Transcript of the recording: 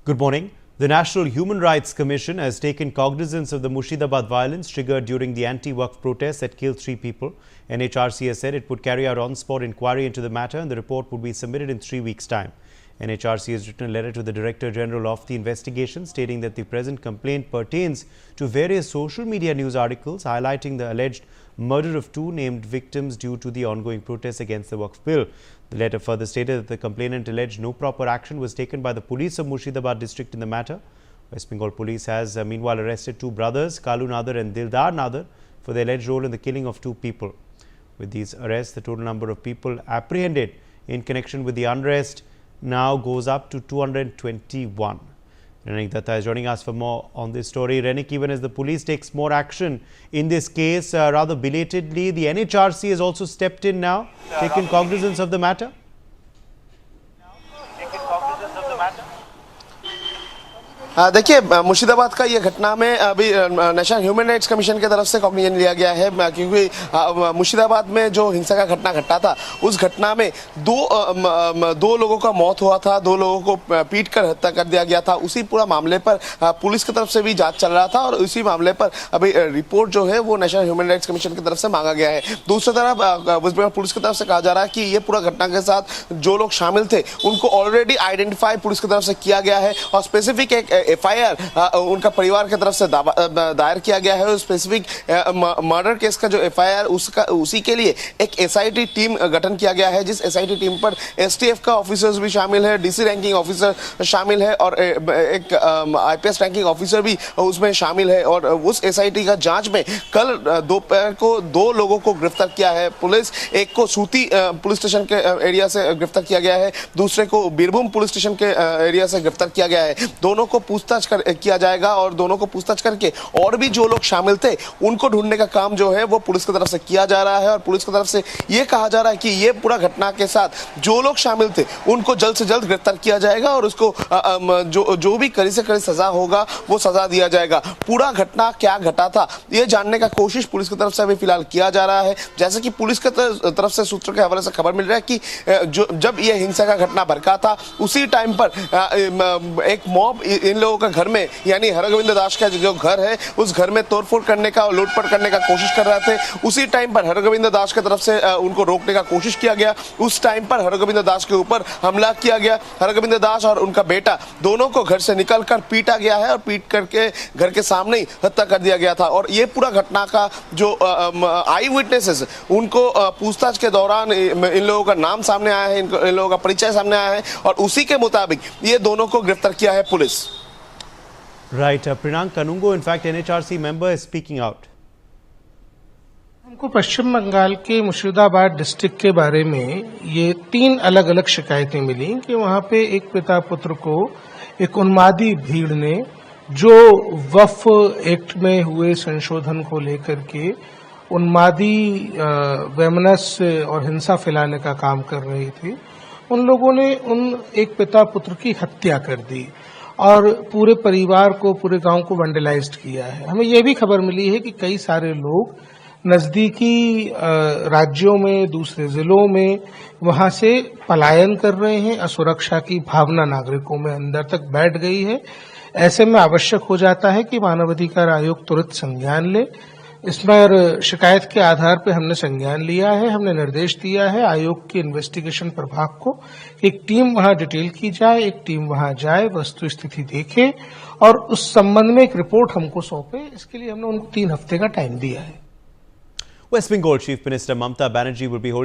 Good morning. The National Human Rights Commission has taken cognizance of the Murshidabad violence triggered during the anti-Waqf protests that killed 3 people. NHRC has said it would carry out on-spot inquiry into the matter and the report would be submitted in 3 weeks' time. NHRC has written a letter to the Director General of the investigation stating that the present complaint pertains to various social media news articles highlighting the alleged murder of 2 named victims due to the ongoing protests against the Waqf bill. The letter further stated that the complainant alleged no proper action was taken by the police of Murshidabad district in the matter. West Bengal police has meanwhile arrested 2 brothers, Kalu Nadar and Dildar Nadar, for their alleged role in the killing of 2 people. With these arrests, the total number of people apprehended in connection with the unrest now goes up to 221. Renik Datta is joining us for more on this story. Renik, even as the police takes more action in this case, rather belatedly, the NHRC has also stepped in now, taken cognizance of the matter. देखिए, मुर्शिदाबाद का ये घटना में अभी national human rights commission की तरफ से कॉग्निजन लिया गया है, क्योंकि मुर्शिदाबाद में जो हिंसा का घटना घटा था उस घटना में दो लोगों का मौत हुआ था, 2 लोगों को पीट कर हत्या कर दिया गया था। उसी पूरा मामले पर पुलिस की तरफ से भी जांच चल रहा था और उसी मामले पर अभी रिपोर्ट जो है वो नेशनल ह्यूमन राइट्स कमीशन की तरफ से मांगा गया है। दूसरी तरफ वेस्ट बंगाल पुलिस की तरफ से कहा जा रहा है कि ये पूरा घटना के साथ जो लोग शामिल थे उनको ऑलरेडी आइडेंटिफाई पुलिस की तरफ से किया गया है और स्पेसिफिक एक एफआईआर उनका परिवार की तरफ से दायर किया गया है। स्पेसिफिक मर्डर केस का जो एफआईआर उसी के लिए एक एसआईटी टीम गठन किया गया है, जिस एसआईटी टीम पर एसटीएफ का ऑफिसर्स भी शामिल है, डीसी रैंकिंग ऑफिसर शामिल है और एक आईपीएस रैंकिंग ऑफिसर भी उसमें शामिल है। और उस एसआईटी का जांच में कल दोपहर को 2 लोगों को गिरफ्तार किया है पुलिस। एक को सूती पुलिस स्टेशन के एरिया से गिरफ्तार किया गया है, दूसरे को बीरभूम पुलिस स्टेशन के एरिया से गिरफ्तार किया गया है। दोनों को पूछताछ किया जाएगा और दोनों को पूछताछ करके और भी जो लोग शामिल थे उनको ढूंढने का काम जो है वो पुलिस की तरफ से किया जा रहा है। और पुलिस की तरफ से ये कहा जा रहा है कि ये पूरा घटना के साथ जो लोग शामिल थे उनको जल्द से जल्द गिरफ्तार किया जाएगा और उसको जो भी कड़ी से कड़ी सजा होगा वो सजा दिया जाएगा। पूरा घटना क्या घटा था ये जानने का कोशिश पुलिस की तरफ से अभी फिलहाल किया जा रहा है। जैसे कि पुलिस की तरफ से सूत्रों के हवाले से खबर मिल रहा है कि जब ये हिंसा का घटना भड़का था उसी टाइम पर एक मॉब इन लोगों का घर में, यानी हरगोविंद दास का जो घर है उस घर में तोड़फोड़ करने का और लूटपाट करने का कोशिश कर रहे थे। उसी टाइम पर हरगोविंद दास की तरफ से उनको रोकने का कोशिश किया गया। उस टाइम पर हरगोविंद दास के ऊपर हमला किया गया। हरगोविंद दास और उनका बेटा दोनों को घर से निकलकर पीटा गया है और पीट करके घर के सामने ही हत्या कर दिया गया था। और ये पूरा घटना का जो आई विटनेसेस उनको पूछताछ के दौरान इन लोगों का नाम सामने आया है, इन लोगों का परिचय सामने आया है और उसी के मुताबिक ये दोनों को गिरफ्तार किया है police. Right, Prinang Kanungo, in fact, NHRC member is speaking out. हमको पश्चिम बंगाल के मुर्शिदाबाद डिस्ट्रिक्ट के बारे में ये 3 अलग अलग शिकायतें मिली कि वहाँ पे एक पिता पुत्र को एक उन्मादी भीड़ ने, जो वक्फ एक्ट में हुए संशोधन को लेकर के उन्मादी वैमनस और हिंसा फैलाने का काम कर रही थी, उन लोगों ने उन एक पिता पुत्र की हत्या कर दी और पूरे परिवार को, पूरे गांव को वैंडलाइज्ड किया है। हमें यह भी खबर मिली है कि कई सारे लोग नजदीकी राज्यों में, दूसरे जिलों में वहां से पलायन कर रहे हैं। असुरक्षा की भावना नागरिकों में अंदर तक बैठ गई है। ऐसे में आवश्यक हो जाता है कि मानवाधिकार आयोग तुरंत संज्ञान ले। इस पर शिकायत के आधार पर हमने संज्ञान लिया है। हमने निर्देश दिया है आयोग के इन्वेस्टिगेशन प्रभाग को कि एक टीम वहां डिटेल की जाए, एक टीम वहां जाए, वस्तु स्थिति देखे और उस संबंध में एक रिपोर्ट हमको सौंपे। इसके लिए हमने उनको 3 हफ्ते का टाइम दिया है। West Bengal Chief Minister Mamata Banerjee will be holding